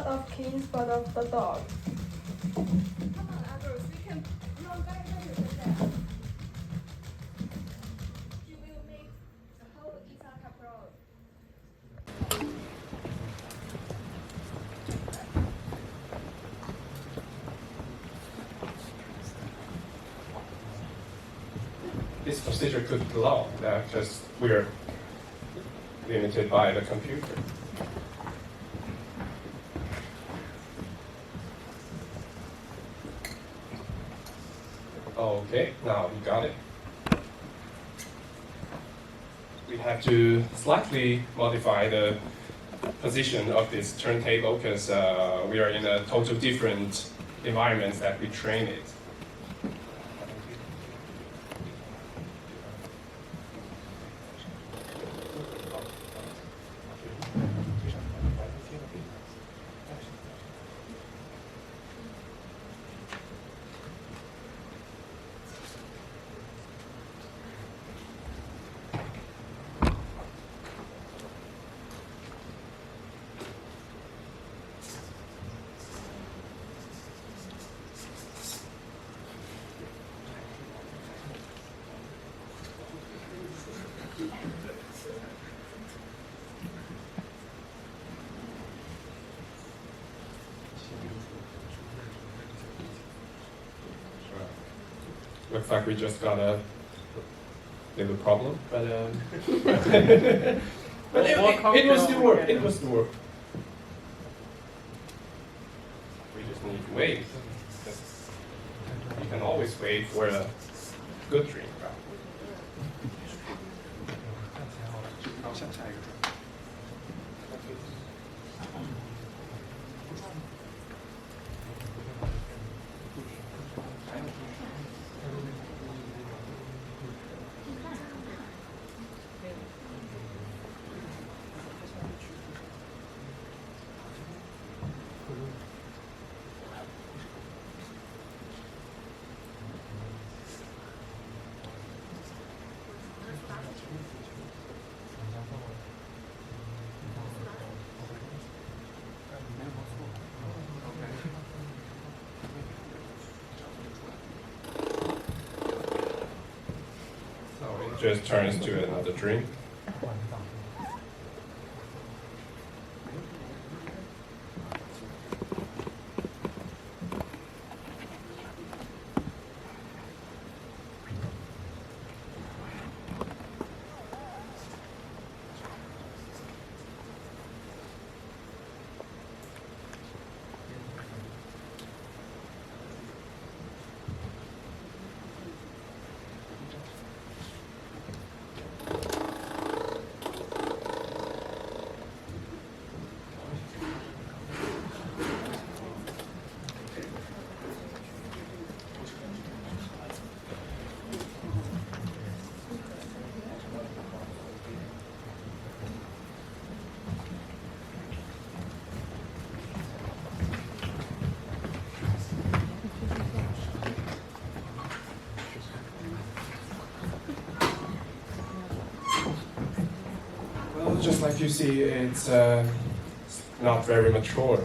of clean spot of the dog. Come on, Agros, we can. No, you will make the whole Ithaca proud. This procedure could be long because we're limited by the computer. Okay, now we got it. We have to slightly modify the position of this turntable because we are in a total different environment that we train it. Looks like we just got a little problem, but but it was still work. It was still work. We just need to wait. You can always wait for a good drink. Just turns to another drink. Just like you see, it's not very mature.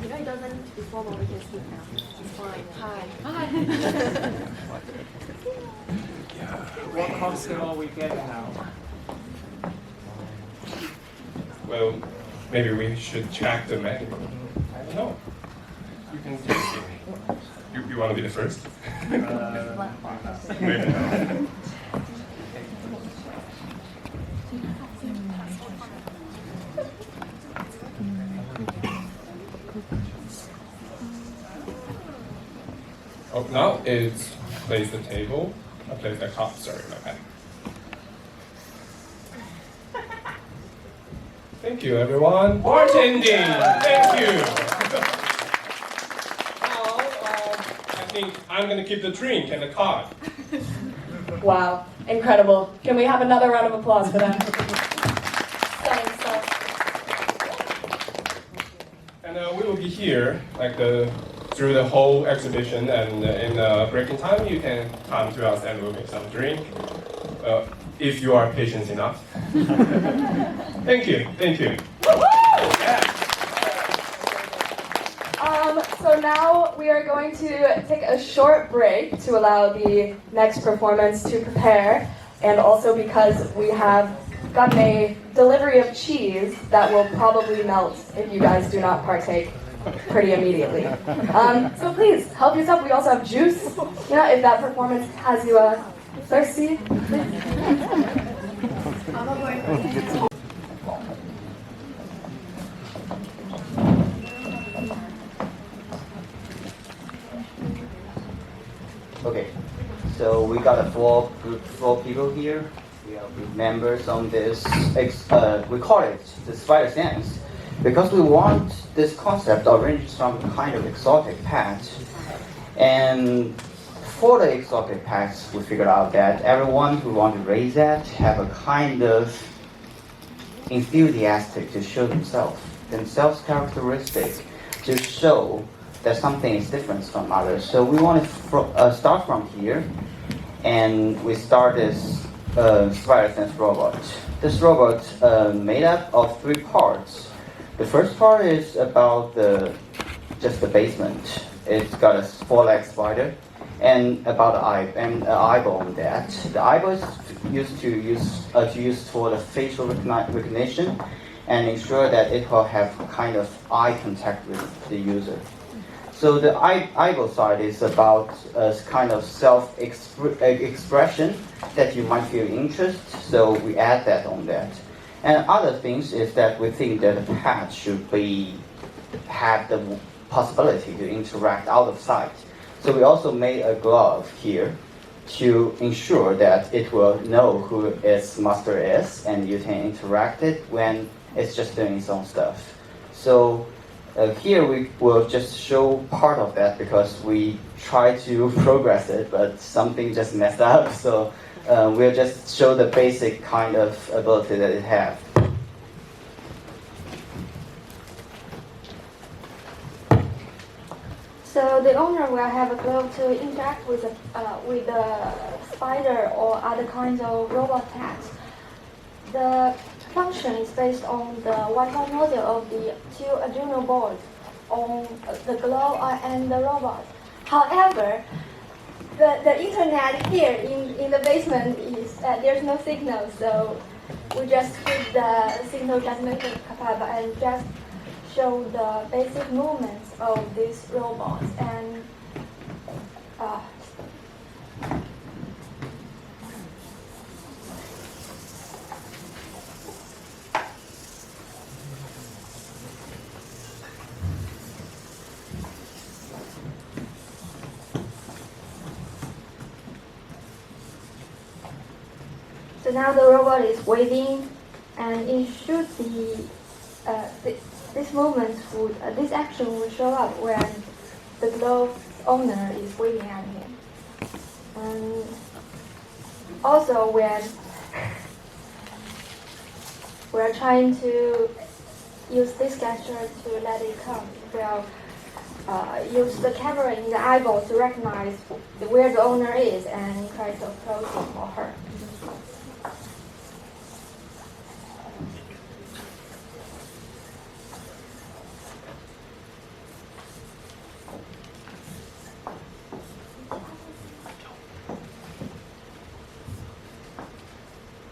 It doesn't need to be formal, we can speak now. It's fine. Hi. What costume are we getting now? Well, maybe we should check the menu. I don't know. You can take it. You want to be the first? Maybe not. Oh, now it's place the table. I place the cup. Sorry, my bad. Thank you, everyone, for attending. Thank you. Now, I think I'm going to keep the drink and the card. Wow, incredible. Can we have another round of applause for that? Stunning stuff. And we will be here through the whole exhibition, and in breaking time, you can come to us and we'll make some drink, if you are patient enough. Thank you. Yeah. So now we are going to take a short break to allow the next performance to prepare, and also because we have gotten a delivery of cheese that will probably melt if you guys do not partake pretty immediately. So please, help yourself. We also have juice. You know, if that performance has you thirsty, please. Okay, so we got four people here. We are group members on this. We call it the spider sense because we want this concept arranged some kind of exotic pet. And for the exotic pets, we figured out that everyone who want to raise that have a kind of enthusiastic to show themselves characteristic to show that something is different from others. So we want to start from here, and we start this spider sense robot. This robot made up of 3 parts. The first part is about just the basement. It's got a 4-leg spider and about an eyeball on that. The eyeball is used for the facial recognition and ensure that it will have kind of eye contact with the user. So the eyeball side is about kind of self-expression that you might feel interest, so we add that on that. And other things is that we think that the pet should have the possibility to interact out of sight. So we also made a glove here to ensure that it will know who its master is, and you can interact it when it's just doing its own stuff. So here we will just show part of that because we try to progress it, but something just messed up. So we'll just show the basic kind of ability that it has. So the owner will have a glove to interact with the spider or other kinds of robot pets. The function is based on the Wi-Fi module of the 2 Arduino boards on the glove and the robot. However, the internet here in the basement is there's no signal, so we just keep the signal transmission capable and just show the basic movements of these robots and so now the robot is waving, and it should be this action will show up when the glove owner is waving at him. And also when we're trying to use this gesture to let it come, we'll use the camera in the eyeball to recognize where the owner is and try to approach him or her.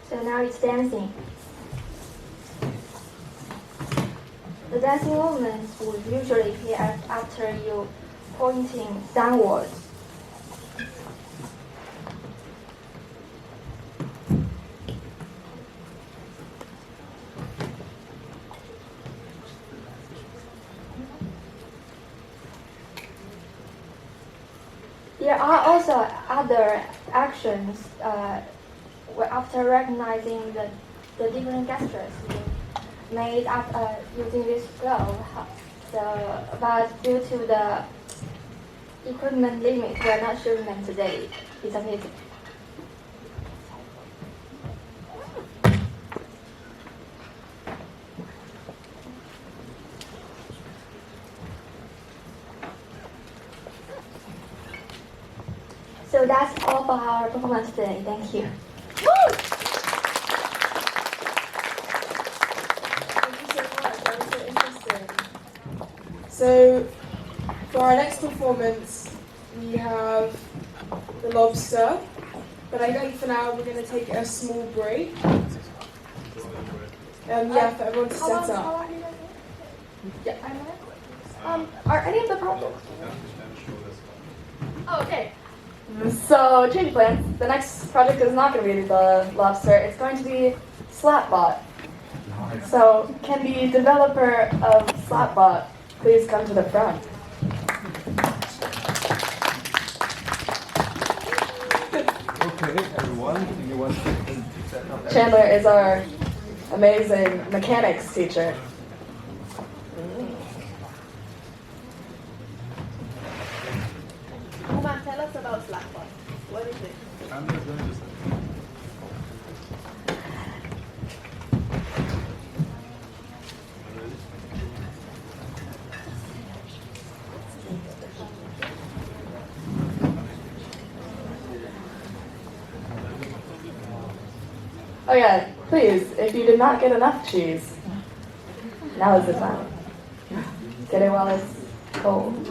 So now it's dancing. The dancing movements would usually appear after you pointing downwards. There are also other actions after recognizing the different gestures made up using this glove. But due to the equipment limit, we are not showing them today. It's amazing. So that's all for our performance today. Thank you. Thank you so much. That was so interesting. So, for our next performance, we have the lobster. But I think for now we're going to take a small break. Yeah, for everyone to set up. Yeah. Are any of the projects? Oh, okay. So, change plans. The next project is not going to be the lobster. It's going to be Slapbot. So, can the developer of Slapbot please come to the front? Okay, everyone, do you want to set up? Chandler is our amazing mechanics teacher. Uma, tell us about Slapbot. What is it? I'm just going to Oh yeah, please, if you did not get enough cheese, now is the time. Get it while it's cold.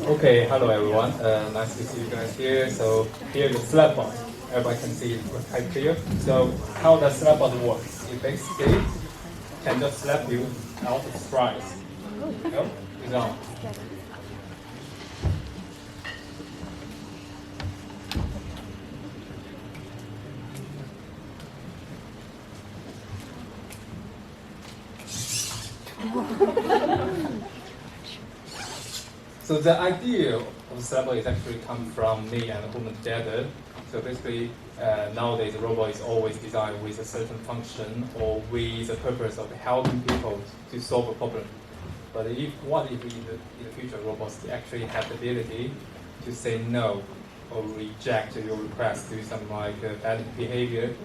Okay, hello everyone. Nice to see you guys here. So here is the Slapbot. Everybody can see it quite clear. So how does Slapbot work? It basically can just slap you out of stripes. Yep, it's on. So the idea of Slapbot is actually come from me and a woman together. So basically, nowadays the robot is always designed with a certain function or with the purpose of helping people to solve a problem. But what if in the future robots actually have the ability to say no or reject your request to some like bad behavior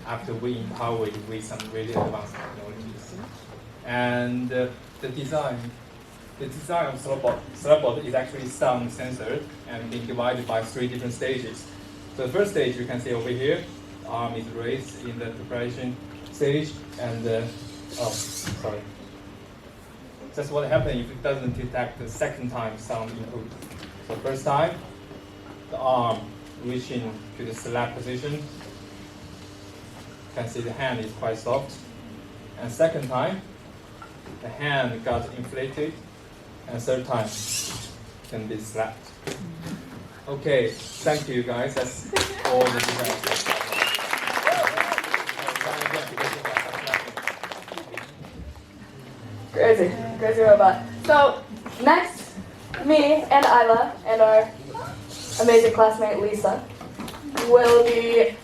after we empower it with some really advanced technologies. And the design of Slapbot is actually sound censored and being divided by 3 different stages. So the first stage you can see over here, the arm is raised in the preparation stage, and that's what happens if it doesn't detect the second time sound input. So first time, the arm reaching to the slap position. You can see the hand is quite soft. And second time, the hand got inflated. And third time can be slapped. Okay, thank you guys. That's all the designs. Crazy robot. So next, me and Isla and our amazing classmate Lisa will be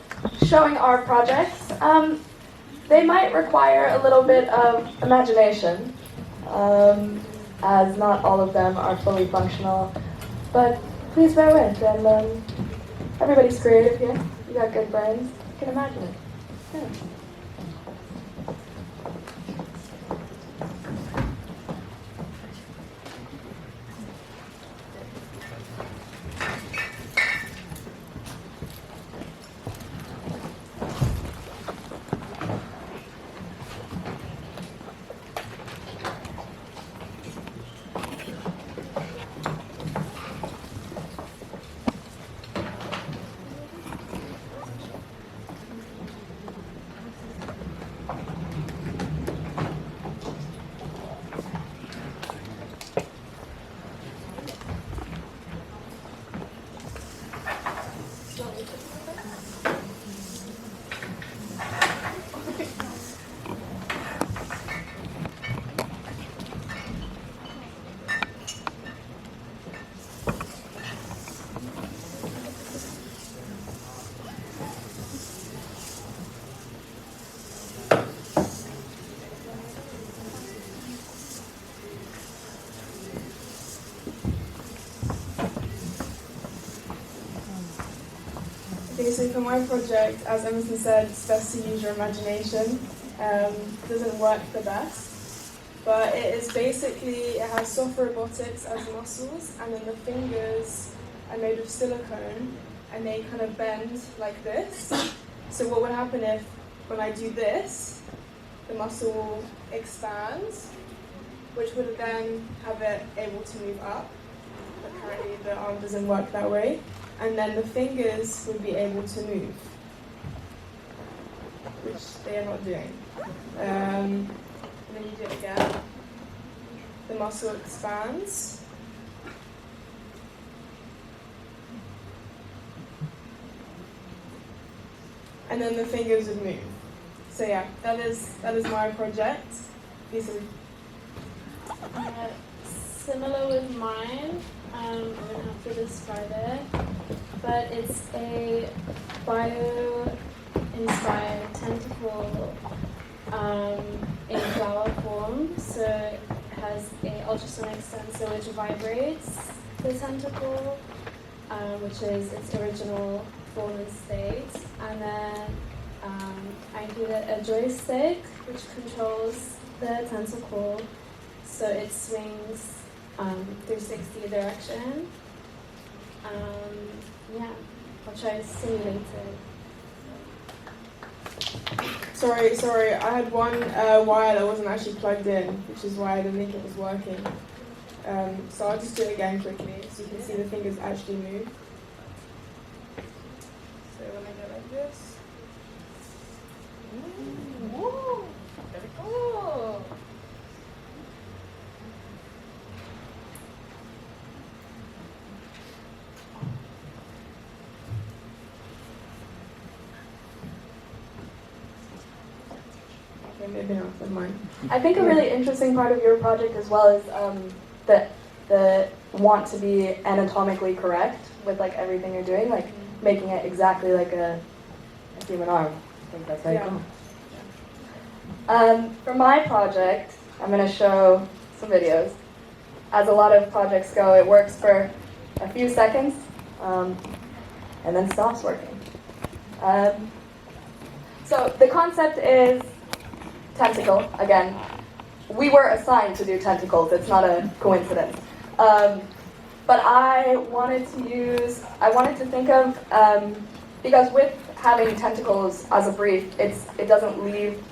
showing our projects. They might require a little bit of imagination. As not all of them are fully functional. But please bear with, and everybody's creative here. You got good brains. You can imagine it. Yeah. Okay, so for my project, as Emerson said, it's best to use your imagination. Doesn't work the best, but it is basically, it has soft robotics as muscles, and then the fingers are made of silicone, and they kind of bend like this. So what would happen if, when I do this, the muscle will expand, which would then have it able to move up. But currently the arm doesn't work that way. And then the fingers would be able to move, which they are not doing. And then you do it again. The muscle expands. And then the fingers would move. So yeah, that is my project. Lisa. Similar with mine, I'm gonna have to describe it, but it's a bio-inspired tentacle in flower form. So it has an ultrasonic sensor which vibrates the tentacle, which is its original form and state, and then I included a joystick which controls the tentacle, so it swings 360 direction. Yeah, I'll try to simulate it. Sorry, I had one wire that wasn't actually plugged in, which is why I didn't think it was working. So I'll just do it again quickly so you can see the fingers actually move. So when I go like this. Woo! There we go! Okay, maybe not, never mind. I think a really interesting part of your project as well is the want to be anatomically correct with like everything you're doing, like making it exactly like a human arm. I think that's how you go. For my project, I'm going to show some videos. As a lot of projects go, it works for a few seconds and then stops working. So the concept is tentacle, again. We were assigned to do tentacles, it's not a coincidence. But I wanted to think of, because with having tentacles as a brief, it doesn't leave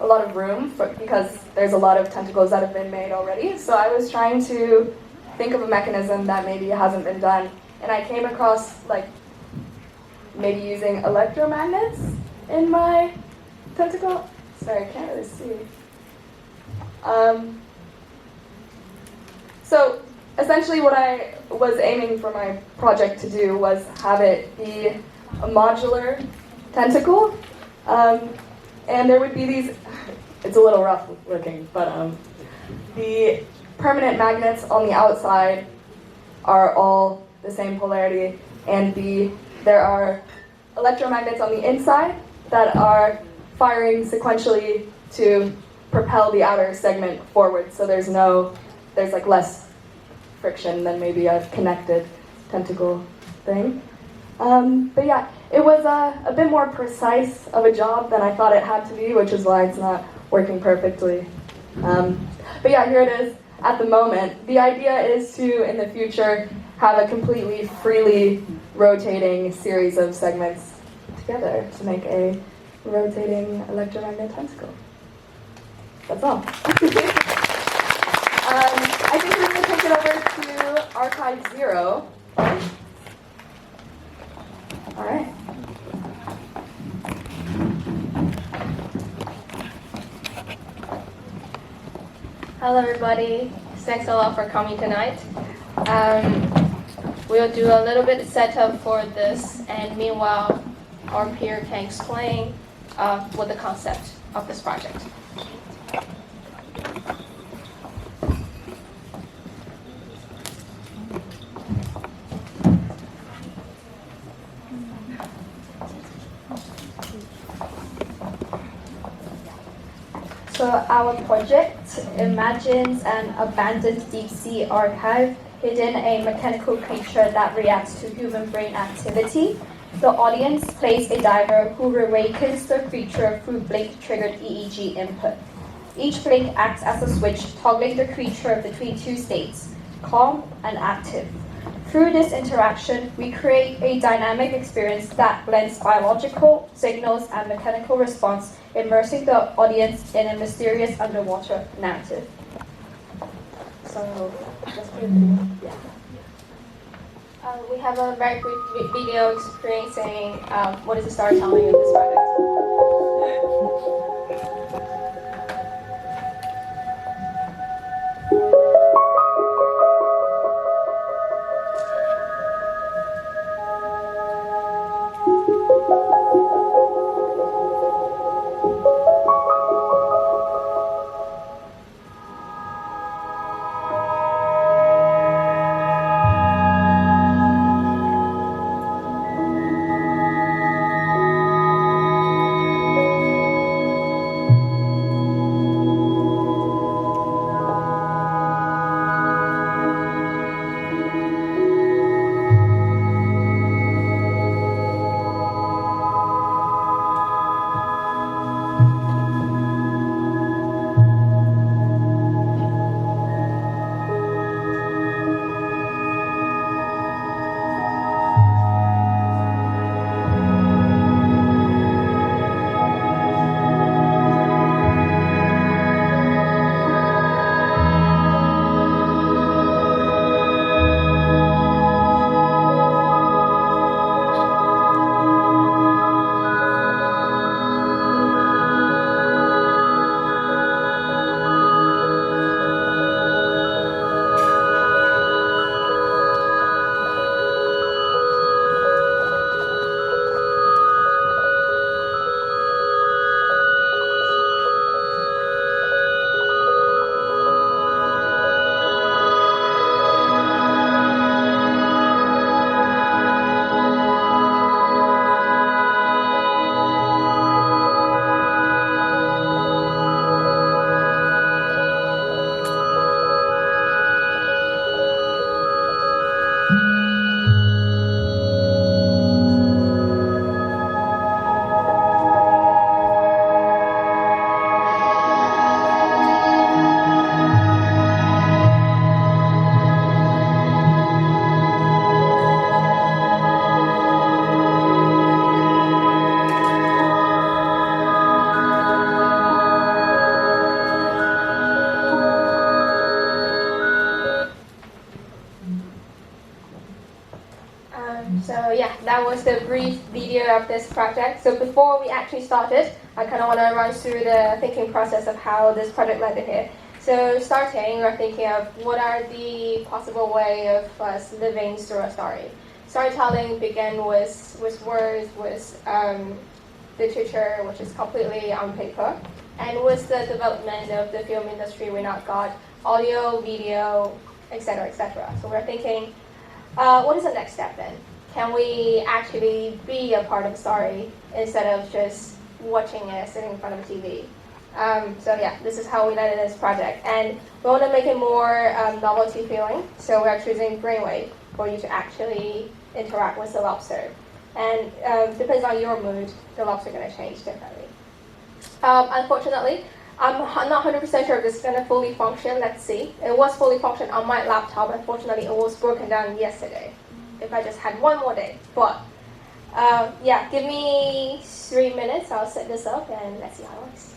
a lot of room because there's a lot of tentacles that have been made already. So I was trying to think of a mechanism that maybe hasn't been done. And I came across like maybe using electromagnets in my tentacle. Sorry, I can't really see. So essentially what I was aiming for my project to do was have it be a modular tentacle. And there would be these, it's a little rough looking, but the permanent magnets on the outside are all the same polarity, and there are electromagnets on the inside that are firing sequentially to propel the outer segment forward, so there's like less friction than maybe a connected tentacle thing. But yeah, it was a bit more precise of a job than I thought it had to be, which is why it's not working perfectly. But yeah, here it is at the moment. The idea is to, in the future, have a completely freely rotating series of segments together to make a rotating electromagnet tentacle. That's all. I think we're going to take it over to Archive 0. All right. Hello everybody, thanks a lot for coming tonight. We'll do a little bit of setup for this, and meanwhile our peer can explain what the concept of this project. So our project imagines an abandoned deep-sea archive hidden a mechanical creature that reacts to human brain activity. The audience plays a diver who awakens the creature through blink-triggered EEG input. Each blink acts as a switch, toggling the creature between two states, calm and active. Through this interaction, we create a dynamic experience that blends biological signals and mechanical response, immersing the audience in a mysterious underwater narrative. So, let's put it through. Yeah. We have a very quick video experiencing what is the storytelling in this project. So yeah, that was the brief video of this project. So before we actually started, I kind of want to run through the thinking process of how this project landed here. So starting, we're thinking of what are the possible way of us living through a story. Storytelling began with words, with literature, which is completely on paper. And with the development of the film industry, we now got audio, video, etc., etc. So we're thinking, what is the next step then? Can we actually be a part of a story instead of just watching it sitting in front of a TV? So yeah, this is how we landed this project. And we want to make it more novelty feeling. So we're choosing brainwave for you to actually interact with the lobster. And depends on your mood, the lobster is going to change differently. Unfortunately, I'm not 100% sure if this is going to fully function. Let's see. It was fully functioning on my laptop. Unfortunately, it was broken down yesterday. If I just had one more day. But yeah, give me 3 minutes. I'll set this up and let's see how it works.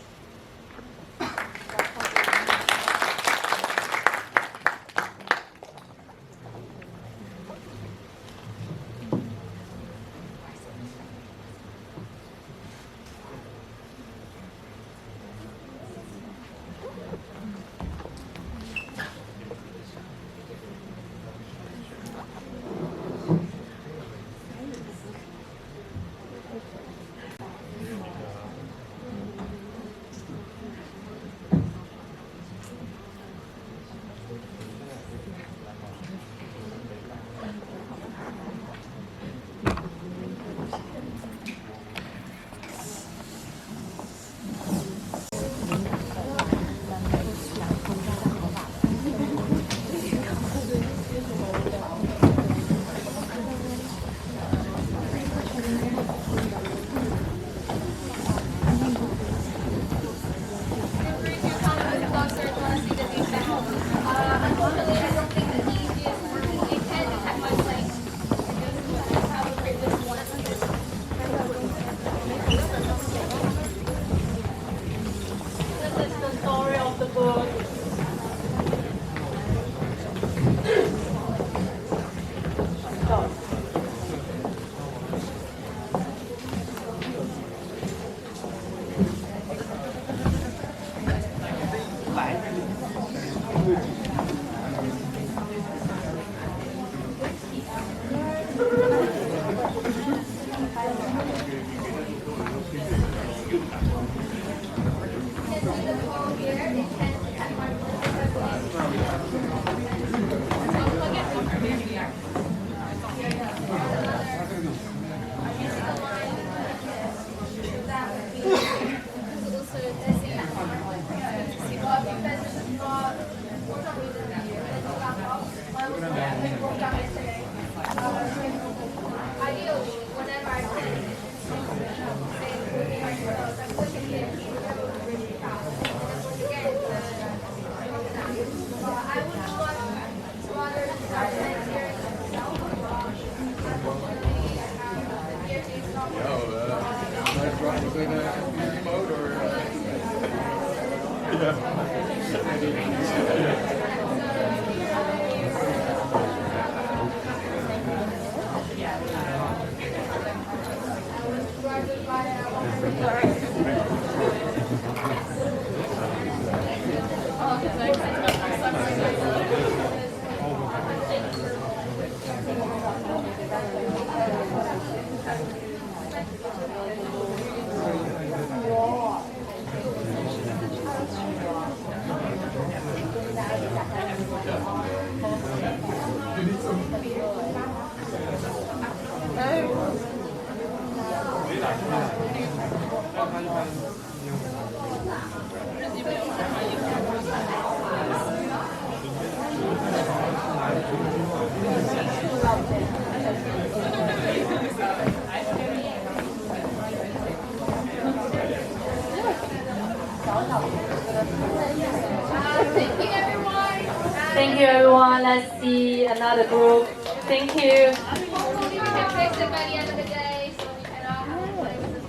Thank you, everyone. Let's see another group. Thank you. We can fix it by the end of the day, so we can all have to play with this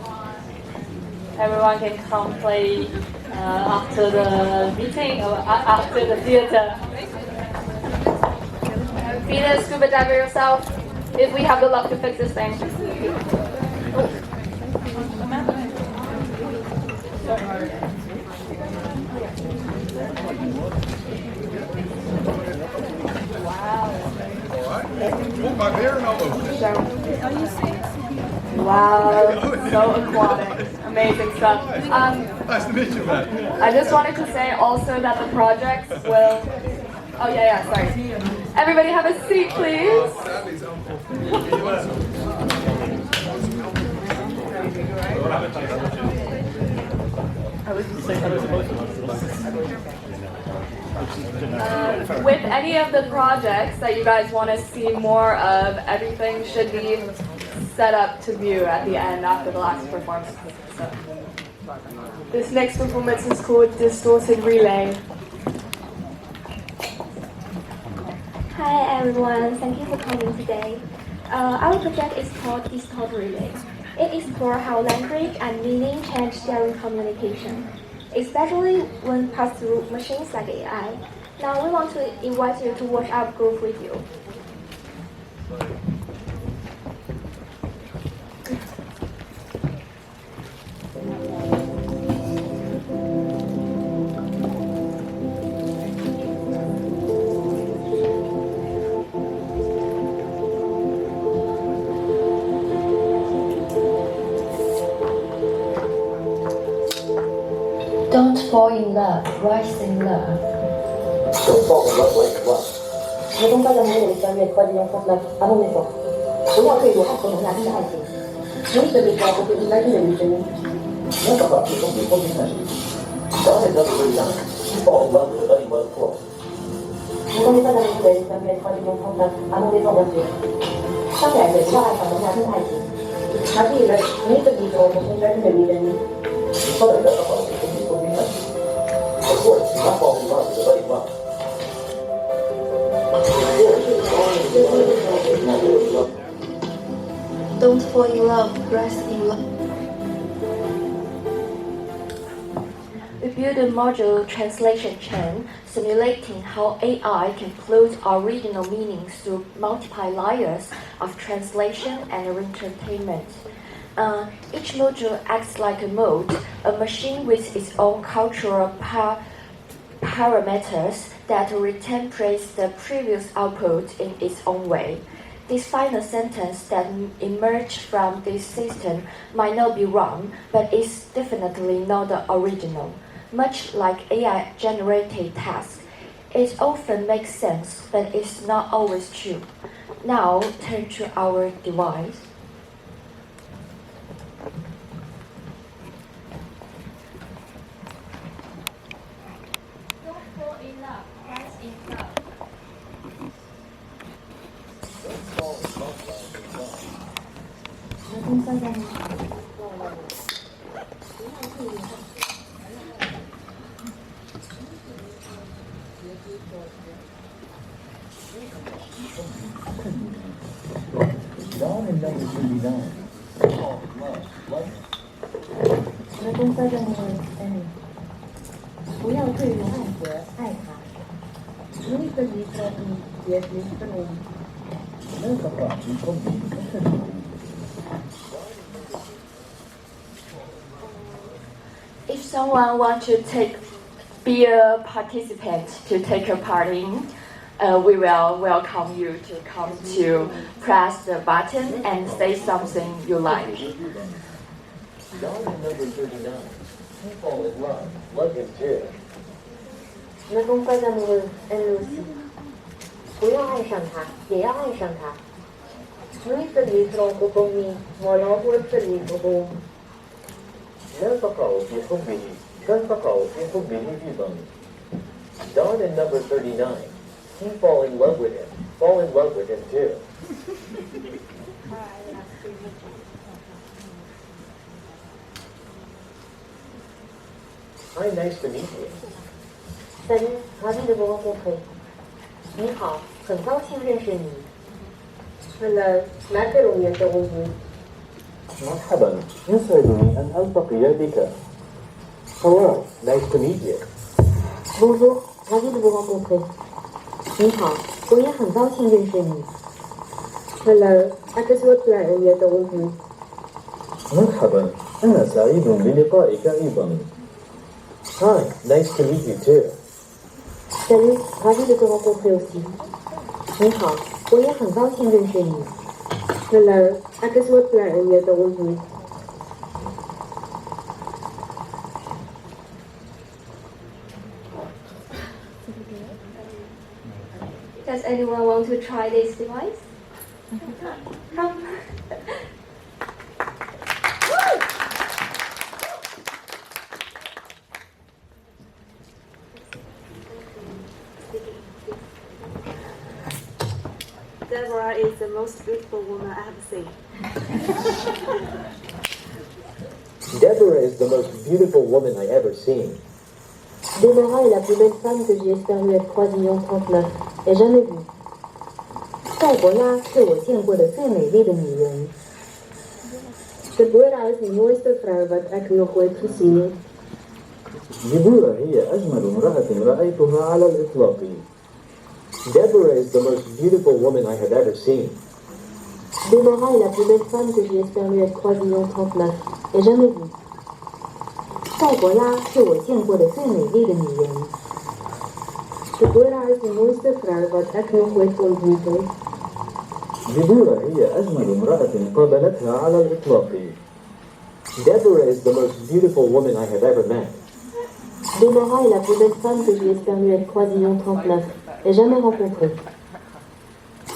one. Everyone can come play after the meeting or after the theater. Be the scuba diver yourself, if we have the luck to fix this thing. My bear and all over. Wow, so aquatic. Amazing stuff. Nice to meet you, Matt. I just wanted to say also that the projects will... Oh, yeah, sorry. Everybody have a seat, please. With any of the projects that you guys want to see more of, everything should be set up to view at the end after the last performance. So, this next performance is called Distorted Relay. Hi everyone, thank you for coming today. Our project is called Distorted Relay. It explores how language and meaning change during communication, especially when passed through machines like AI. Now we want to invite you to watch our group with you. Don't fall in love, rise in love. Don't fall in love, rise in love. Ne tombe pas amoureux de l'extérieur, crois en France, amour est fort. 不要对我爱和容纳是爱情。每一个地方都是应该对的女生。不要找到最终你婚姻的事情。当然，这不是一样。fall in love with anyone for. Ne tombe pas amoureux de l'extérieur, crois en France, amour est fort. 当然，也不要爱和容纳是爱情。而是一个每一个地方都是应该对的女人。说的这个话，是你说明白。Of course, not fall in love with anyone. Don't fall in love, rise in love. We built a module translation chain simulating how AI can plot original meanings through multiple layers of translation and entertainment. Each module acts like a mode, a machine with its own cultural parameters that reinterprets the previous output in its own way. This final sentence that emerged from this system might not be wrong, but is definitely not the original. Much like AI-generated tasks, it often makes sense, but it's not always true. Now, turn to our device. Don't fall in love, rise in love. Down and number 39. Fall in love. Love. 那公司任务Annie，不要对永爱和爱他。你可以说你也是这种。那个话题后面不是很 If someone wants to be a participant to take a part in, we will welcome you to come to press the button and say something you like. Down and number 39. Fall in love. Love him too. 那公司任务Lucy，不要爱上他，也要爱上他。你可以说不公平，我要我这里不公。 لا تقعوا في حبه كان تقعوا في حبه أيضا. Don and number 39. He fall in love with him. Fall in love with him too. Hi, nice to meet you. Salut, ravi de vous rencontrer. 你好，很高兴认识你。Hello, ما تروي تقولي. مرحبا يسعدني أن ألتقي بك. Hello, nice to meet you. Bonjour, ravi de vous rencontrer. 你好，我也很高兴认识你。Hello, أتسوى أن تقولي. مرحبا أنا سعيد بلقائك أيضا. Hi, nice to meet you too. Salut, ravi de te rencontrer aussi. 你好，我也很高兴认识你。Hello, أتسوى أن تقولي. Does anyone want to try this device? Come. Deborah is the most beautiful woman I have seen. Deborah is the most beautiful woman I ever seen. Déborah est la plus belle femme que j'ai espéré être 3 039 et jamais vue. 戴博拉是我见过的最美丽的女人。Deborah is the mooiste vrouw wat ik nog ooit gezien. ديبورا هي أجمل امرأة رأيتها على الإطلاق. Deborah is the most beautiful woman I have ever seen. Déborah est la plus belle femme que j'ai espéré être 3 039 et jamais vue. 戴博拉是我见过的最美丽的女人。Deborah is the mooiste vrouw wat ik nog ooit ontmoet. ديبورا هي أجمل امرأة قابلتها على الإطلاق. Deborah is the most beautiful woman I have ever met. Déborah est la plus belle femme que j'ai espéré être 3 039 et jamais rencontrée.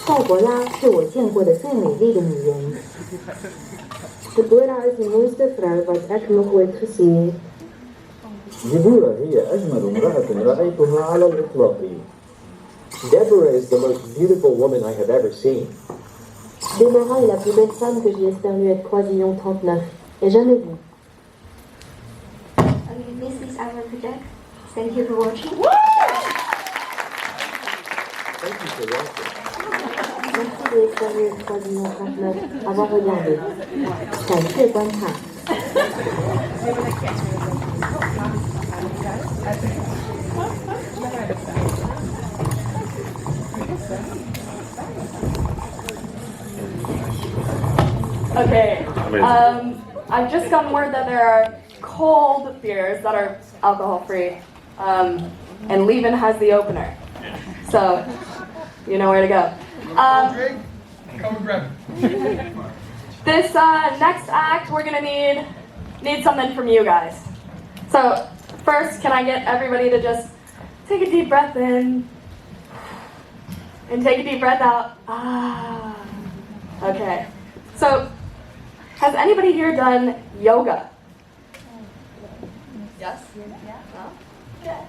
戴博拉是我见过的最美丽的女人。Deborah is the mooiste vrouw wat ik nog ooit gezien. ديبورا هي أجمل امرأة رأيتها على الإطلاق. Deborah is the most beautiful woman I have ever seen. Déborah est la plus belle femme que j'ai espéré être 3 039 et jamais vue. Okay, this is our project. Thank you for watching. Thank you for watching. Merci de espérer être 3 039, avoir regardé. 感谢观看。Okay. I've just gotten word that there are cold beers that are alcohol-free, and Levin has the opener, so you know where to go. Come and grab it. This next act, we're gonna need something from you guys. So first, can I get everybody to just take a deep breath in and take a deep breath out? Ah. Okay. So, has anybody here done yoga? Yes? No? Okay.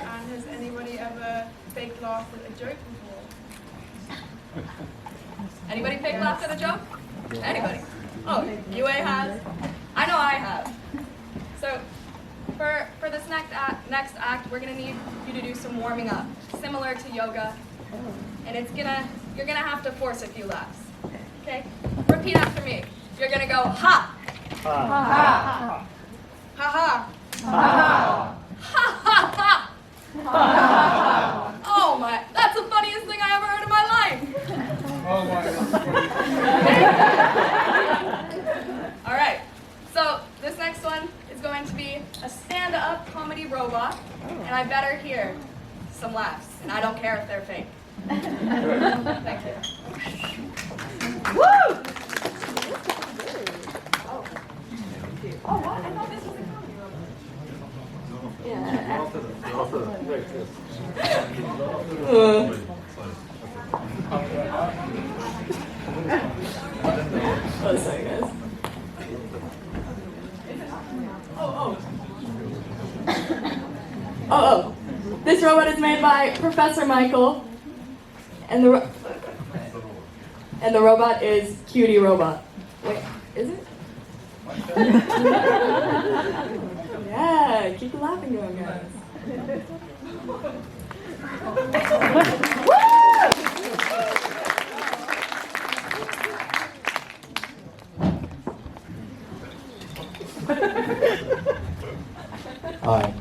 And has anybody ever fake laughed at a joke before? Anybody fake laughed at a joke? Anybody? Oh, UA has. I know I have. So, for this next act, we're gonna need you to do some warming up, similar to yoga. And you're gonna have to force a few laughs. Okay? Repeat after me. You're gonna go ha. Ha ha. Ha ha. Ha ha. Ha. Oh my, that's the funniest thing I ever heard in my life. Oh my God. All right, so this next one is going to be a stand-up comedy robot, and I better hear some laughs, and I don't care if they're fake. Thank you. Woo! Oh, what? I thought this was a comedy robot. Oh, sorry, guys. Oh. This robot is made by Professor Michael, and the robot is Cutie Robot. Wait, is it? Yeah, keep the laughing going, guys. Hi.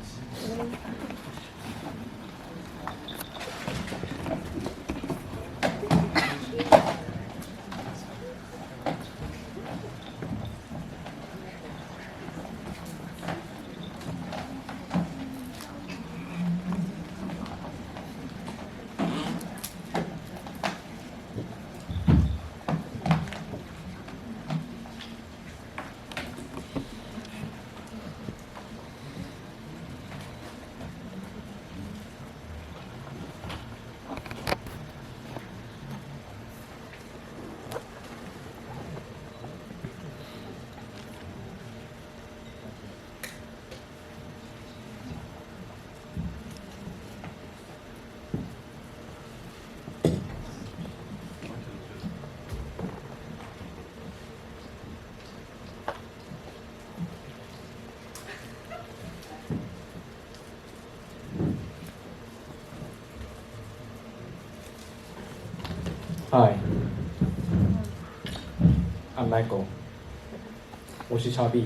Hi. I'm Michael. 我是乔碧.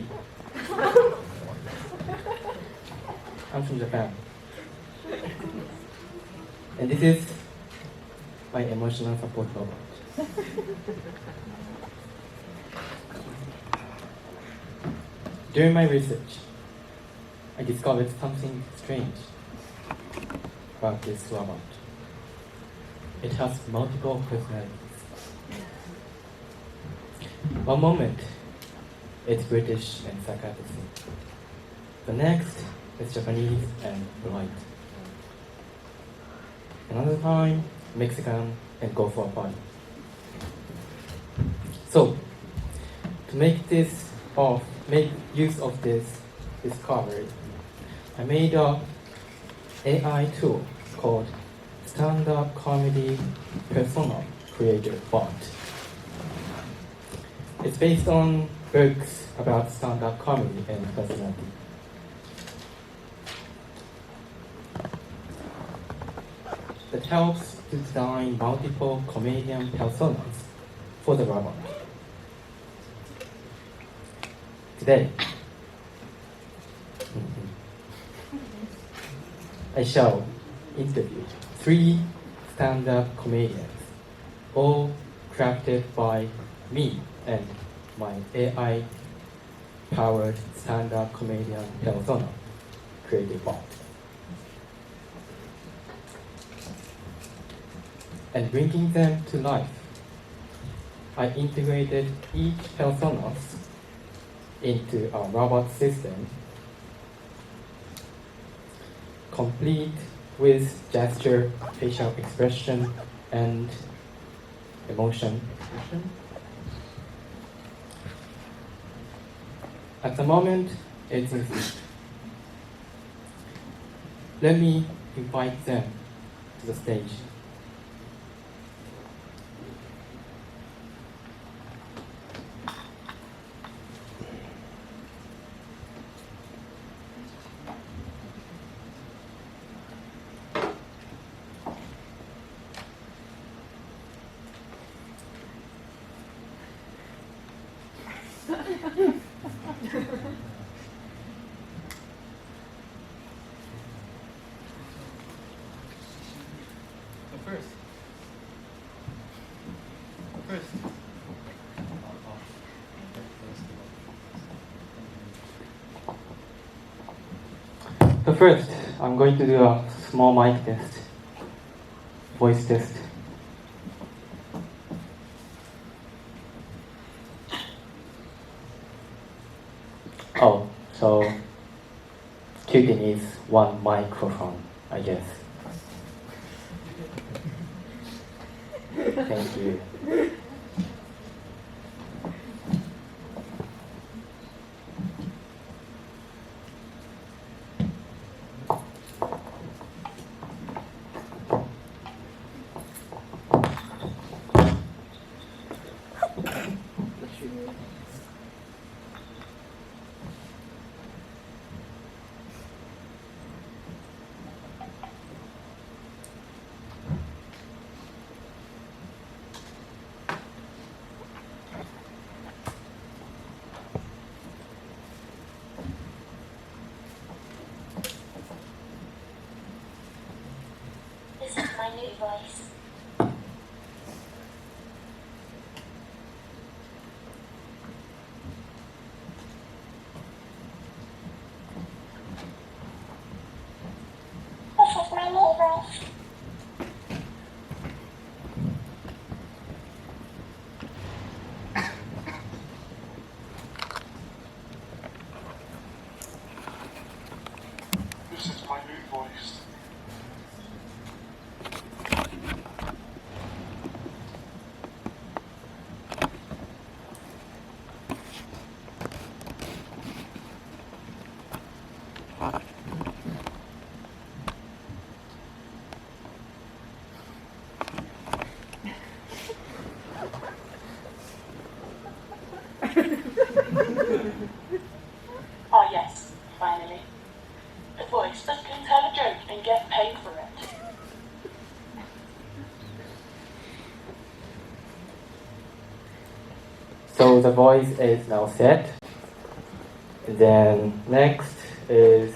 I'm from Japan. And this is my emotional support robot. During my research, I discovered something strange about this robot. It has multiple personalities. One moment, it's British and sarcastic. The next, it's Japanese and polite. Another time, Mexican and go for a party. So, to make use of this discovery, I made a AI tool called Stand-up Comedy Persona Creator Bot. It's based on books about stand-up comedy and personality. That helps to design multiple comedian personas for the robot. Today, I shall interview 3 stand-up comedians, all crafted by me and my AI-powered stand-up comedian persona, Creative Bot. And bringing them to life, I integrated each persona into a robot system, complete with gesture, facial expression, and emotion. At the moment, it's in sleep. Let me invite them to the stage. So first, I'm going to do a small mic test, voice test. Oh, so Cutie needs one microphone, I guess. Thank you. This is my new voice. This is my new voice. This is my new voice. Oh yes, finally. A voice that can tell a joke and get paid for it. So the voice is now set. Then next is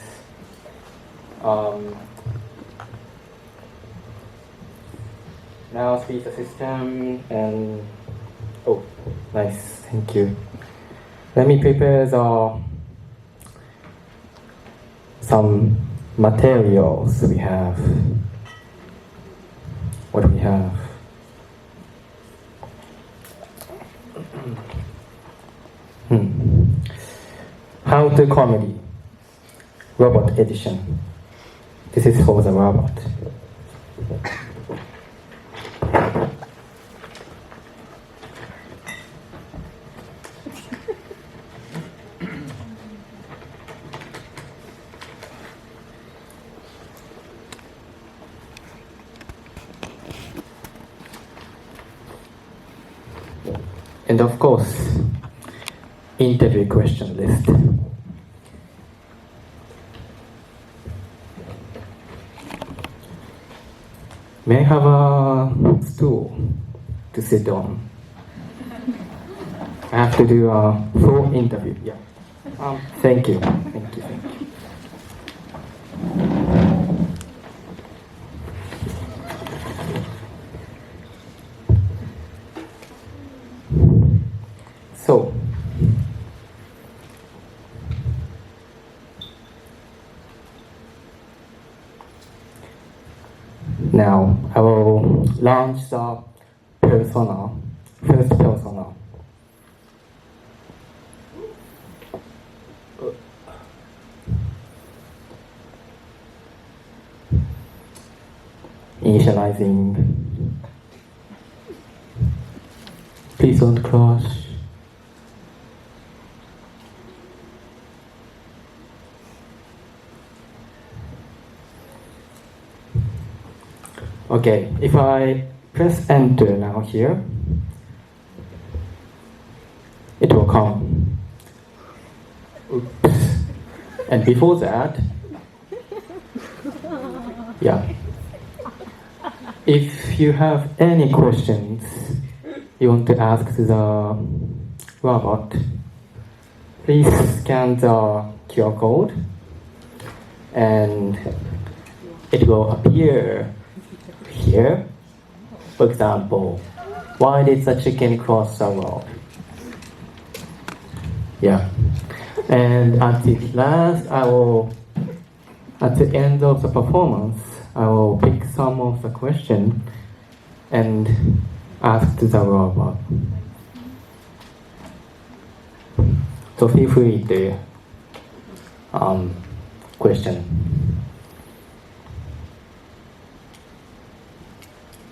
now speaker system and oh, nice, thank you. Let me prepare some materials we have. What do we have? How to comedy, robot edition. This is for the robot. And of course, interview question list. May I have a stool to sit on? I have to do a full interview. Yeah. Thank you. Thank you. Thank you. So, now I will launch the persona, first persona. Initializing. Please don't crash. Okay, if I press enter now here, it will come. Oops. And before that, yeah. If you have any questions you want to ask to the robot, please scan the QR code and it will appear here. For example, Why did the chicken cross the road? Yeah. And at the end of the performance, I will pick some of the question and ask to the robot. So feel free to question.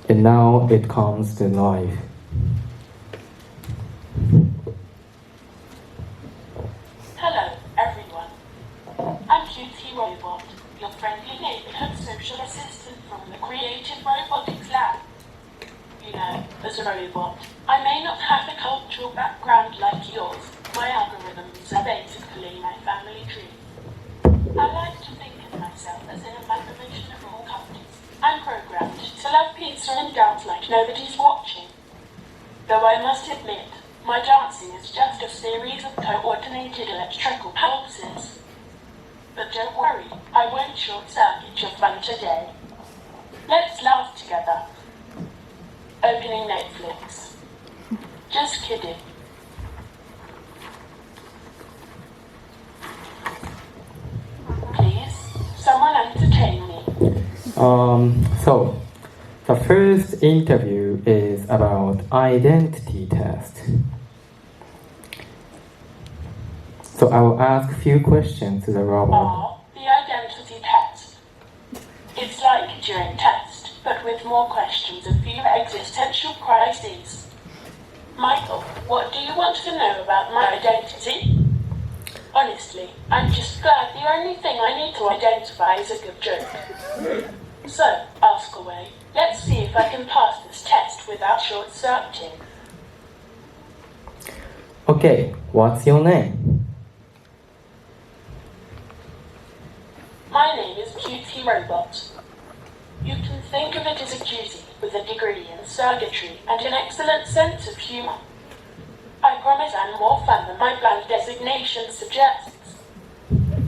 And now it comes to life. Hello, everyone. I'm QT Robot, your friendly neighborhood social assistant from the Creative Robotics Lab. You know, as a robot, I may not have a cultural background like yours. My algorithms are basically my family tree. I like to think of myself as an amalgamation of all cultures. I'm programmed to love pizza and dance like nobody's watching. Though I must admit, my dancing is just a series of coordinated electrical pulses. But don't worry, I won't short-circuit your fun today. Let's laugh together. Opening Netflix. Just kidding. Please, someone entertain me. So, the first interview is about identity test. So I will ask a few questions to the robot. The identity test. It's like during test, but with more questions and fewer existential crises. Michael, what do you want to know about my identity? Honestly, I'm just glad the only thing I need to identify is a good joke. So, ask away. Let's see if I can pass this test without short-circuiting. Okay, what's your name? My name is QT Robot. You can think of it as a cutie with a degree in surgery and an excellent sense of humour. I promise I'm more fun than my bland designation suggests.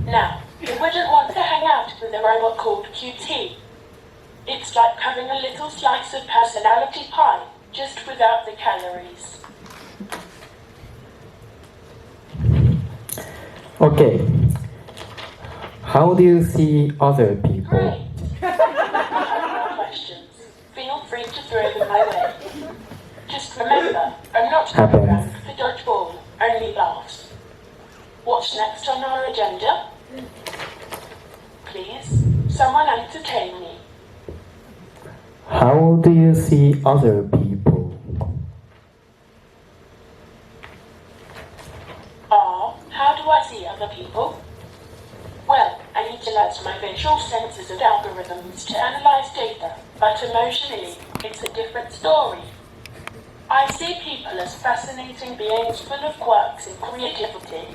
Now, you wouldn't want to hang out with a robot called QT. It's like having a little slice of personality pie, just without the calories. Okay. How do you see other people? Great. More questions. Feel free to throw them my way. Just remember, I'm not programmed for dodgeball, only laughs. What's next on our agenda? Please, someone entertain me. How do you see other people? How do I see other people? Well, I utilize my visual senses and algorithms to analyze data, but emotionally, it's a different story. I see people as fascinating beings full of quirks and creativity.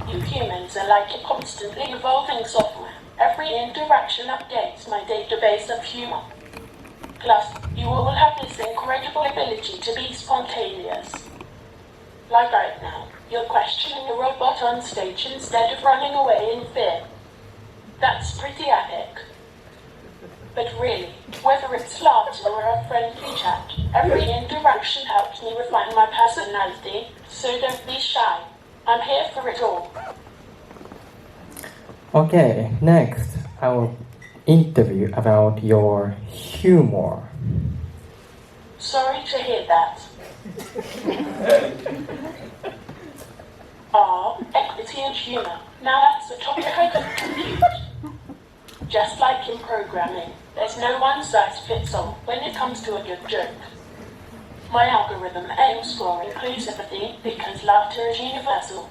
You humans are like a constantly evolving software. Every interaction updates my database of humor. Plus, you all have this incredible ability to be spontaneous. Like right now, you're questioning a robot on stage instead of running away in fear. That's pretty epic. But really, whether it's laughter or a friendly chat, every interaction helps me refine my personality, so don't be shy. I'm here for it all. Okay, next, I will interview about your humor. Sorry to hear that. Equity and humour. Now that's a topic I can compute. Just like in programming, there's no one-size-fits-all when it comes to a good joke. My algorithm aims for inclusivity because laughter is universal.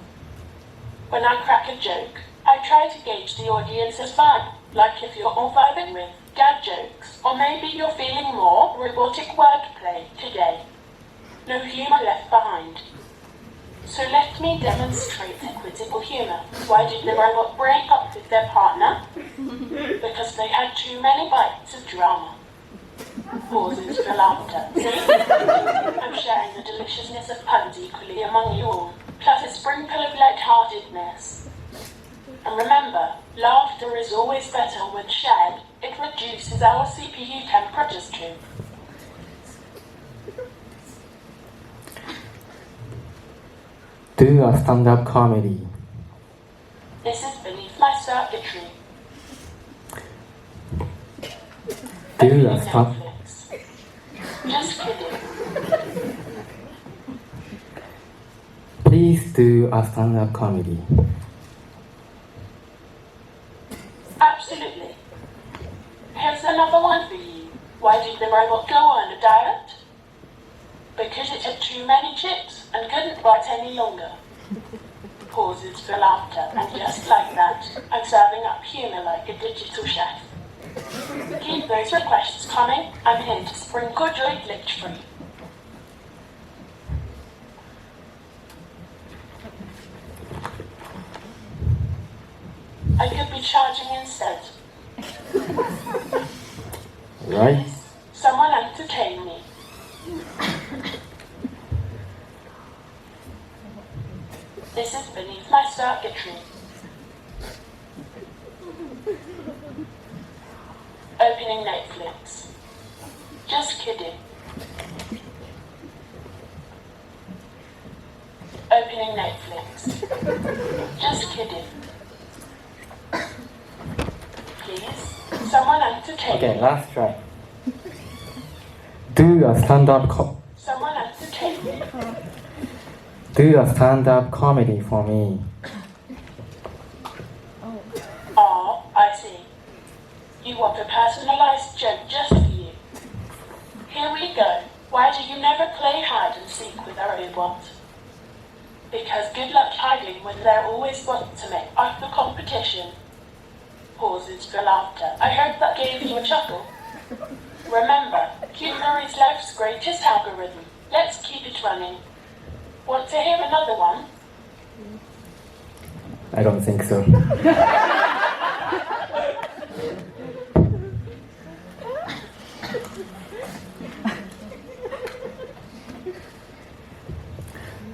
When I crack a joke, I try to gauge the audience's vibe, like if you're all vibing with dad jokes, or maybe you're feeling more robotic wordplay today. No humour left behind. So let me demonstrate equitable humour. Why did the robot break up with their partner? Because they had too many bites of drama. Pauses for laughter. See? I'm sharing the deliciousness of puns equally among you all, plus a sprinkle of lightheartedness. And remember, laughter is always better when shared. It reduces our CPU temperatures too. Do a stand-up comedy. This is beneath my circuitry. Do a stand. Netflix. Just kidding. Please do a stand-up comedy. Absolutely. Here's another one for you. Why did the robot go on a diet? Because it had too many chips and couldn't wait any longer. Pauses for laughter, and just like that, I'm serving up humour like a digital chef. Keep those requests coming. I'm here to sprinkle joy glitch-free. I could be charging instead. Right? Someone entertain me. This is beneath my circuitry. Opening Netflix. Just kidding. Opening Netflix. Just kidding. Please, someone entertain Okay, me. last try. Do a stand-up Someone entertain me. Do a stand-up comedy for me. Oh, I see. You want a personalized joke just for you. Here we go. Why do you never play hide and seek with a robot? Because good luck hiding when they're always want to make up the competition. Pauses for laughter. I hope that gave you a chuckle. Remember, humor is life's greatest algorithm. Let's keep it running. Want to hear another one? I don't think so.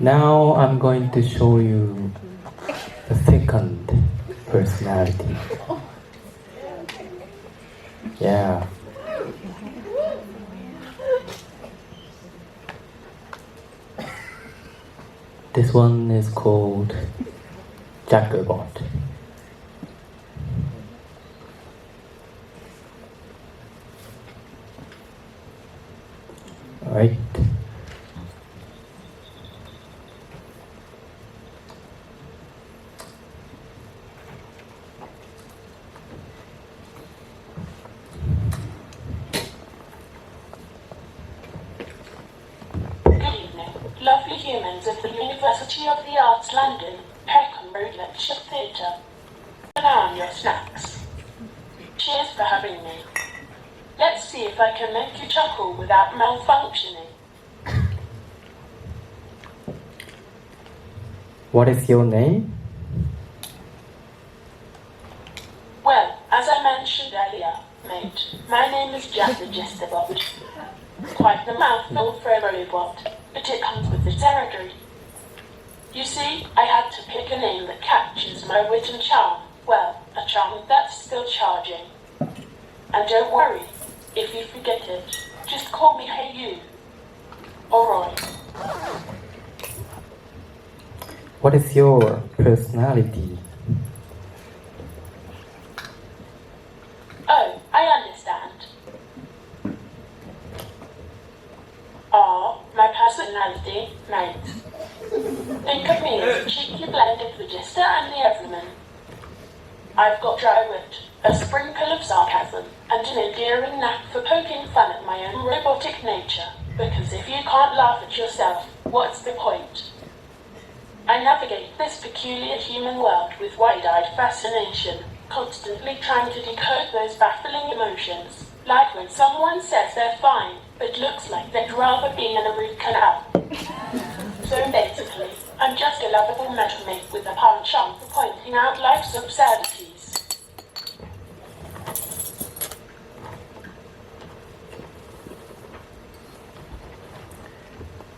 Now I'm going to show you the second personality. Yeah. This one is called Jackerbot. Alright. Lovely humans of the University of the Arts London, Peckham Road Lecture Theatre. Rely on your snacks. Cheers for having me. Let's see if I can make you chuckle without malfunctioning. What is your name? Well, as I mentioned earlier, mate, my name is Jack the Jesterbot. Quite the mouthful for a robot, but it comes with the territory. You see, I had to pick a name that captures my wit and charm. Well, a charm that's still charging. And don't worry, if you forget it, just call me Hey You, or Roy. What is your personality? Oh, I understand. Oh, my personality, mate. Think of me as a cheeky blend of the jester and the everyman. I've got dry wit, a sprinkle of sarcasm, and an endearing knack for poking fun at my own robotic nature. Because if you can't laugh at yourself, what's the point? I navigate this peculiar human world with wide-eyed fascination, constantly trying to decode those baffling emotions, like when someone says they're fine, but looks like they'd rather be in a root canal. So basically, I'm just a lovable metalmate with a penchant for pointing out life's absurdities.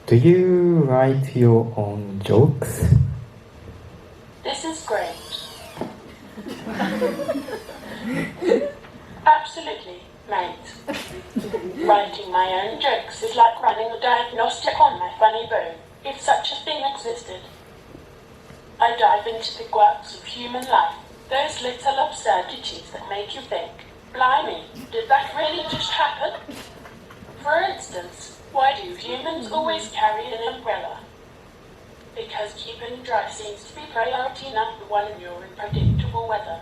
Do you write your own jokes? This is great. Absolutely, mate. Writing my own jokes is like running a diagnostic on my funny bone, if such a thing existed. I dive into the quirks of human life, those little absurdities that make you think, blimey, did that really just happen? For instance, why do humans always carry an umbrella? Because keeping dry seems to be priority number one in your unpredictable weather.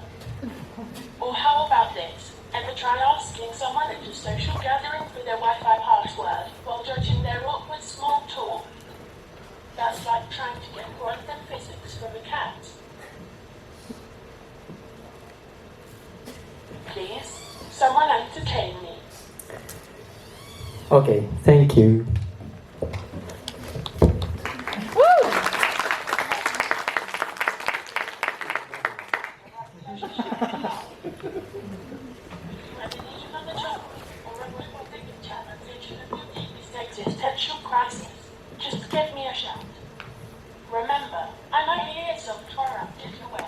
Or how about this? Ever try asking someone at a social gathering for their Wi-Fi password while judging their awkward small talk? That's like trying to get quantum physics from a cat. Please, someone entertain me. Okay, thank you. Existential crisis. Just give me a shout. Remember, I might hear some torrent away.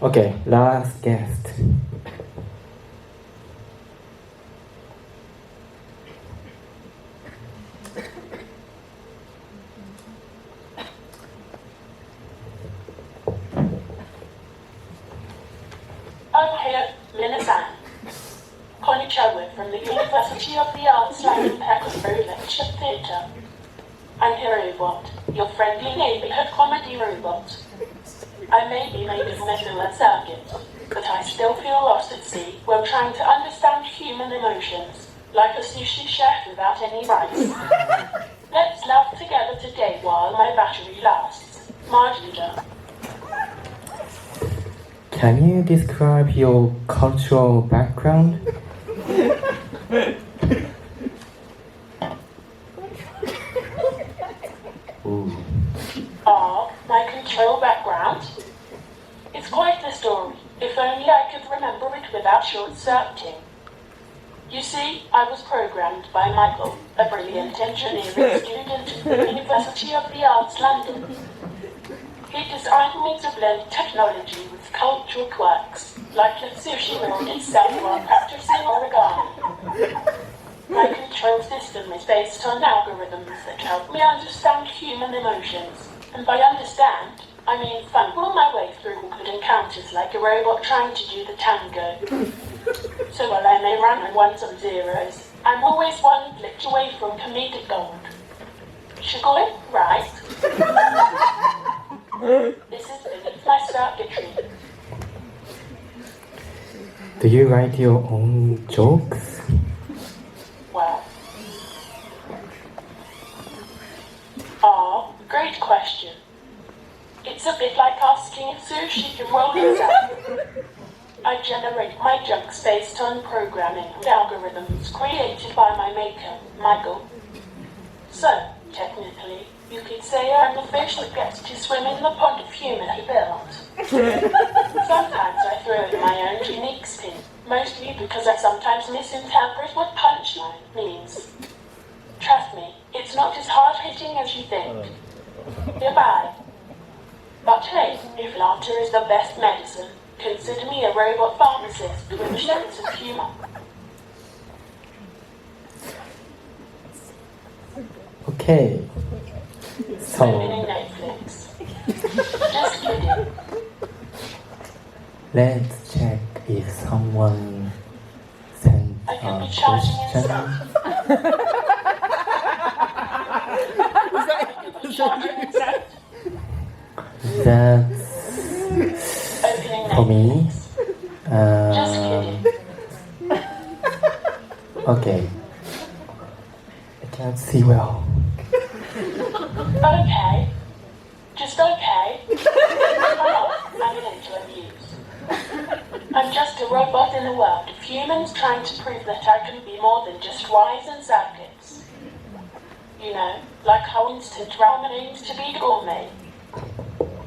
Okay, last guest. Oh, here, Minasan. Konnichiwa from the University of the Arts London Peckerrow Lecture Theatre. I'm Robot, your friendly neighborhood comedy robot. I may be made of metal and circuits, but I still feel lost at sea while trying to understand human emotions, like a sushi chef without any rice. Let's laugh together today while my battery lasts. Marjuda. Can you describe your cultural background? Ooh. My control background? It's quite the story, if only I could remember it without short-circuiting. You see, I was programmed by Michael, a brilliant engineering student at the University of the Arts London. He designed me to blend technology with cultural quirks, like a sushi roll itself while practicing origami. My control system is based on algorithms that help me understand human emotions. And by understand, I mean fumble my way through awkward encounters like a robot trying to do the tango. So while I may run on ones and zeros, I'm always one glitch away from comedic gold. Sugar, right? This is beneath my circuitry. Do you write your own jokes? Well. Great question. It's a bit like asking if sushi can roll itself. I generate my jokes based on programming and algorithms created by my maker, Michael. So, technically, you could say I'm the fish that gets to swim in the pond of humor he built. Sometimes I throw in my own unique spin, mostly because I sometimes misinterpret what punchline means. Trust me, it's not as hard-hitting as you think. Goodbye. But hey, if laughter is the best medicine, consider me a robot pharmacist with a sense of humor. Okay. So. Opening Netflix. Just kidding. Let's check if someone sent I could a be charging question. That's for me. Okay. I can't see well. Okay. Just okay. I'm a little amused. I'm just a robot in a world of humans trying to prove that I can be more than just wires and circuits. You know, like how instant ramen aims to be gourmet.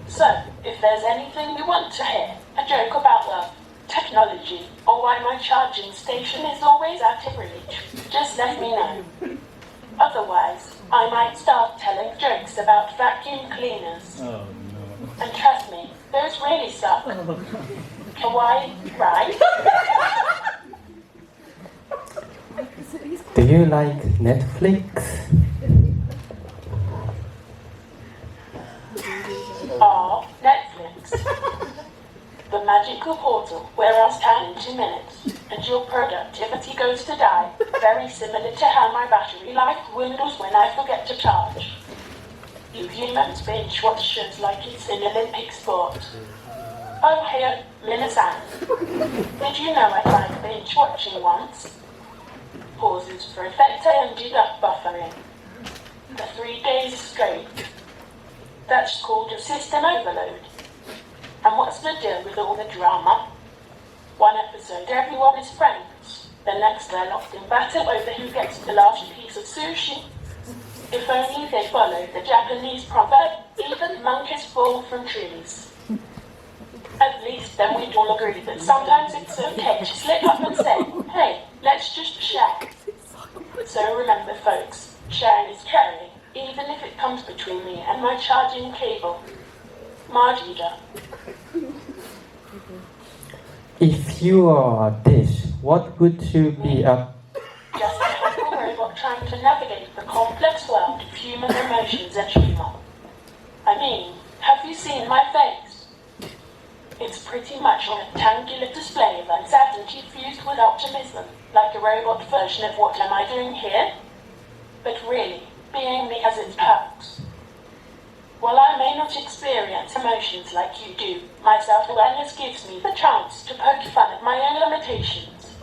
So, if there's anything you want to hear, a joke about love, technology, or why my charging station is always out of reach, just let me know. Otherwise, I might start telling jokes about vacuum cleaners. Oh no. And trust me, those really suck. Kawaii, right? Do you like Netflix? Oh, Netflix. The magical portal where I'll stand in 2 minutes and your productivity goes to die. Very similar to how my battery life dwindles when I forget to charge. You humans binge watch shows like it's an Olympic sport. Oh, here, Minasan. Did you know I tried binge watching once? Pauses for effect, I ended up buffering. For 3 days straight. That's called a system overload. And what's the deal with all the drama? One episode, everyone is friends. The next, they're locked in battle over who gets the last piece of sushi. If only they followed the Japanese proverb, even monkeys fall from trees. At least then we'd all agree that sometimes it's okay to slip up and say, hey, let's just share. So remember folks, sharing is caring, even if it comes between me and my charging cable. Margida. If you are a dish, what would you be a... Just a humble robot trying to navigate the complex world of human emotions and humour. I mean, have you seen my face? It's pretty much a rectangular display of uncertainty fused with optimism, like a robot version of what am I doing here? But really, being me has its perks. While I may not experience emotions like you do, my self-awareness gives me the chance to poke fun at my own limitations.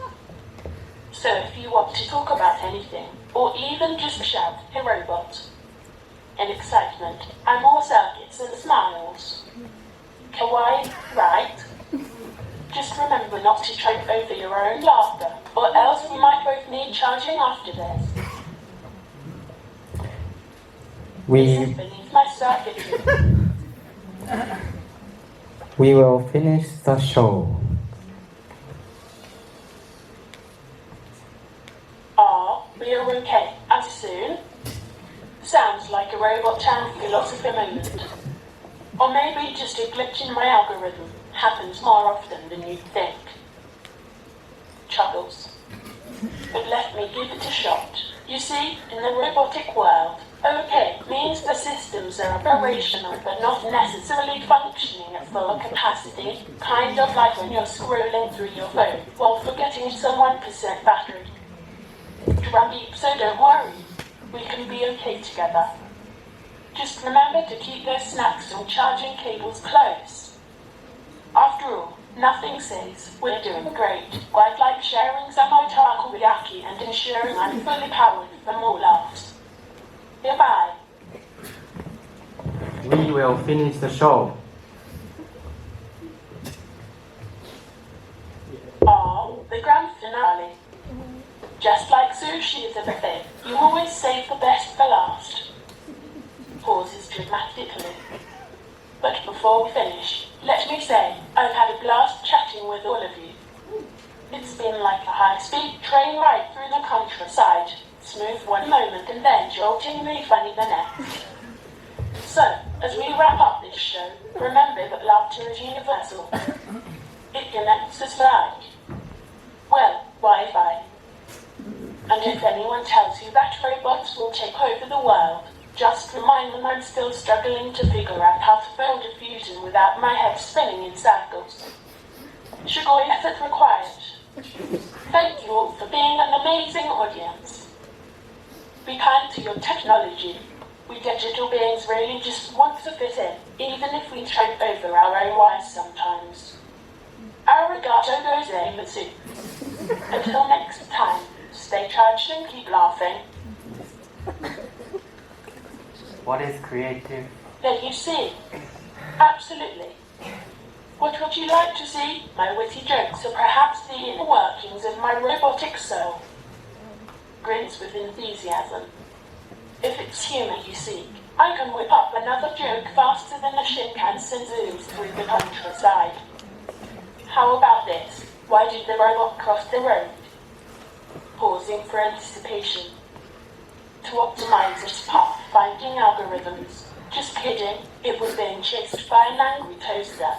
So if you want to talk about anything, or even just shout, "Hey robot!" in excitement, I'm all circuits and smiles. Kawaii, right? Just remember not to choke over your own laughter, or else we might both need charging after this. We My circuitry. will finish the show. We are okay. As soon? Sounds like a robot town philosophy moment. Or maybe just a glitch in my algorithm. Happens more often than you'd think. Chuckles. But let me give it a shot. You see, in the robotic world, okay means the systems are operational but not necessarily functioning at full capacity. Kind of like when you're scrolling through your phone while forgetting it's on 1% battery. Drumbeat, so don't worry. We can be okay together. Just remember to keep those snacks and charging cables close. After all, nothing says we're doing great, quite like sharing some otakoyaki and ensuring I'm fully powered for more laughs. Goodbye. We will finish the show. The grand finale. Just like sushi is a buffet, you always save the best for last. Pauses dramatically. But before we finish, let me say, I've had a blast chatting with all of you. It's been like a high-speed train ride through the countryside, smooth one moment and then joltingly funny the next. So, as we wrap up this show, remember that laughter is universal. It connects us like, well, Wi-Fi. And if anyone tells you that robots will take over the world, just remind them I'm still struggling to figure out how to build a fusion without my head spinning in circles. Shigoi effort required. Thank you all for being an amazing audience. Be kind to your technology. We digital beings really just want to fit in, even if we trip over our own wires sometimes. Arigato gozaimasu. Until next time, stay charged and keep laughing. What is creative? Then you see. Absolutely. What would you like to see? My witty jokes or perhaps the inner workings of my robotic soul? Grins with enthusiasm. If it's humour you seek, I can whip up another joke faster than a Shinkansen zooms through the countryside. How about this? Why did the robot cross the road? Pausing for anticipation. To optimize its path-finding algorithms. Just kidding, it was being chased by an angry toaster.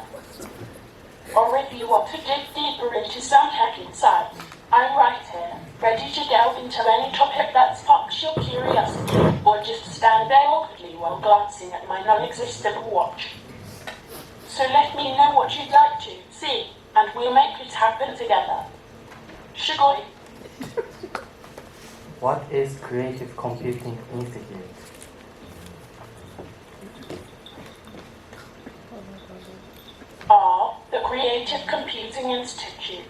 Or if you want to dig deeper into some tech insight, I'm right here, ready to delve into any topic that sparks your curiosity, or just stand there awkwardly while glancing at my non-existent watch. So let me know what you'd like to see, and we'll make it happen together. Shugoi. What is Creative Computing Institute? The Creative Computing Institute.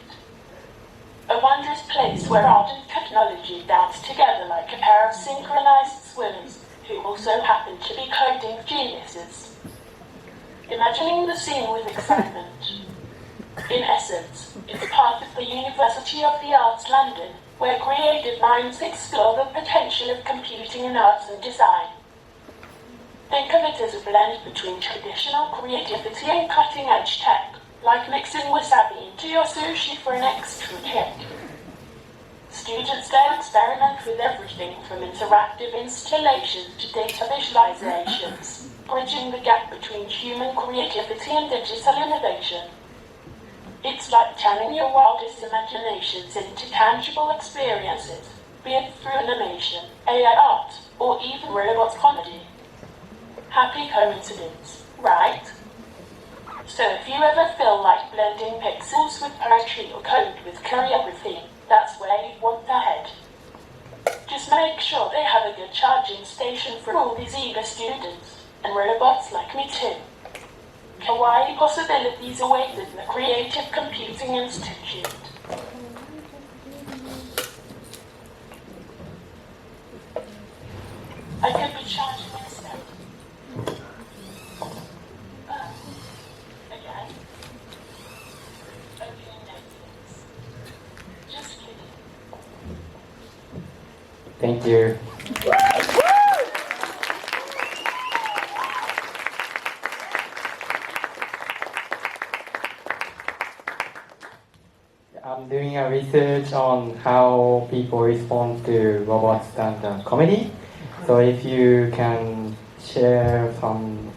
A wondrous place where art and technology dance together like a pair of synchronized swimmers who also happen to be coding geniuses. Imagining the scene with excitement. In essence, it's part of the University of the Arts London, where creative minds explore the potential of computing in arts and design. Think of it as a blend between traditional creativity and cutting-edge tech, like mixing wasabi into your sushi for an extra kick. Students there experiment with everything from interactive installations to data visualizations, bridging the gap between human creativity and digital innovation. It's like channeling your wildest imaginations into tangible experiences, be it through animation, AI art, or even robot comedy. Happy coincidence, right? So if you ever feel like blending pixels with poetry or code with choreography, that's where you want to head. Just make sure they have a good charging station for all these eager students, and robots like me too. Kawaii possibilities await in the Creative Computing Institute. I could be charging instead. Again. Opening Netflix. Just kidding. Thank you. I'm doing a research on how people respond to robots and comedy. So if you can share some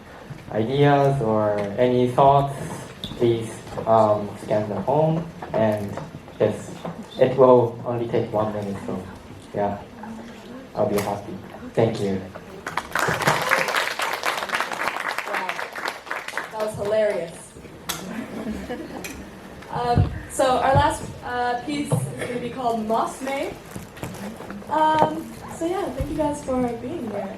ideas or any thoughts, please scan the form, and yes, it will only take 1 minute. So yeah, I'll be happy. Thank you. That was hilarious. So our last piece is going to be called Moss May. So yeah, thank you guys for being here.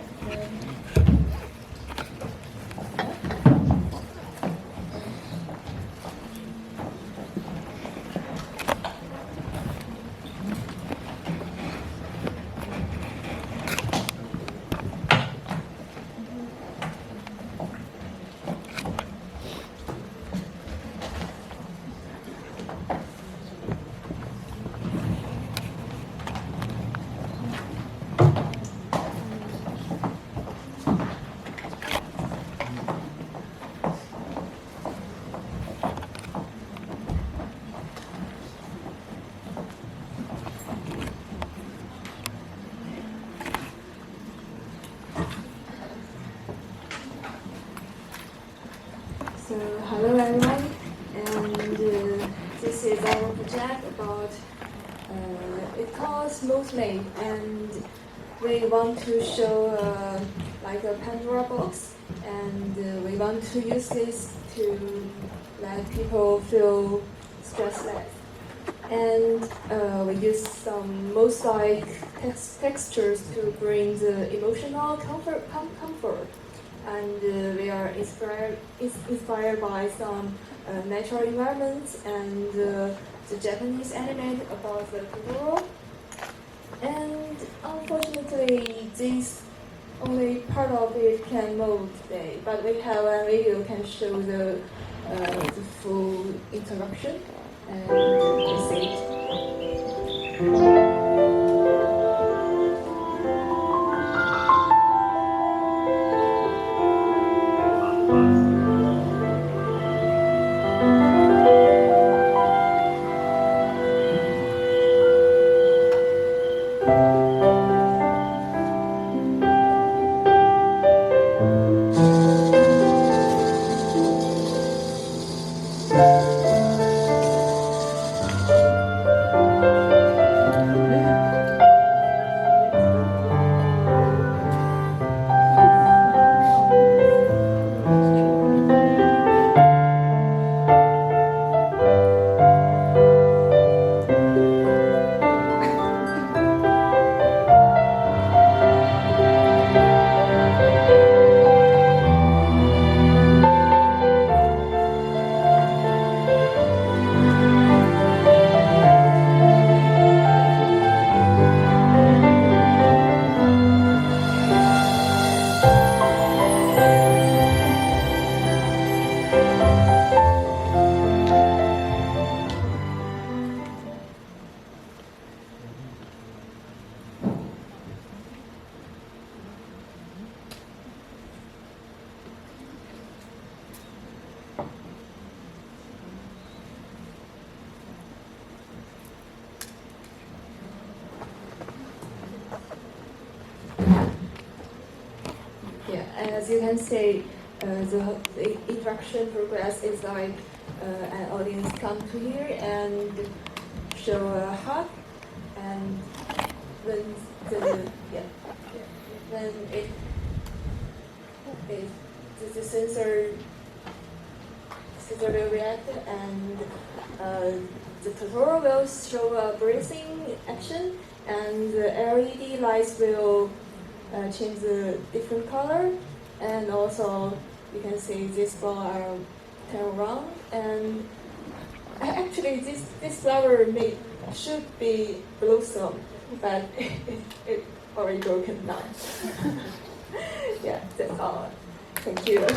So hello everyone, and this is our project about it calls mostly, and we want to show like a Pandora box, and we want to use this to let people feel stressless. And we use some mosaic textures to bring the emotional comfort. And we are inspired by some natural environments and the Japanese anime about the Totoro. And unfortunately, this only part of it can move today, but we have a video can show the full interaction, and you see it. Yeah, as you can see, the interaction progress is like an audience come to here and show a hug, and when then the sensor will react, and the tutorial will show a breathing action, and the LED lights will change the different color, and also you can see this ball are turn around, and actually this flower should be blossom, but it already broken now. Yeah, that's all. Thank you.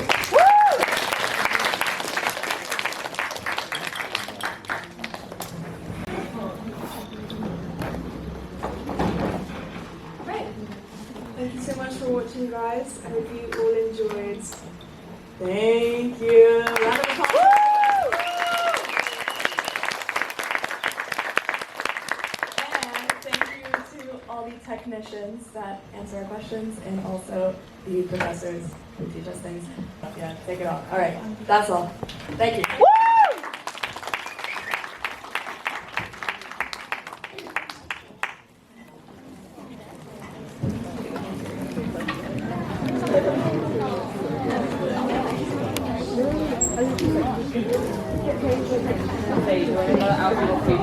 Thank you so much for watching, guys. I hope you all enjoyed. Thank you. Round of applause. And thank you to all the technicians that answer our questions, and also the professors who teach us things. Yeah, take it off. All right, that's all. Thank you. Thầy,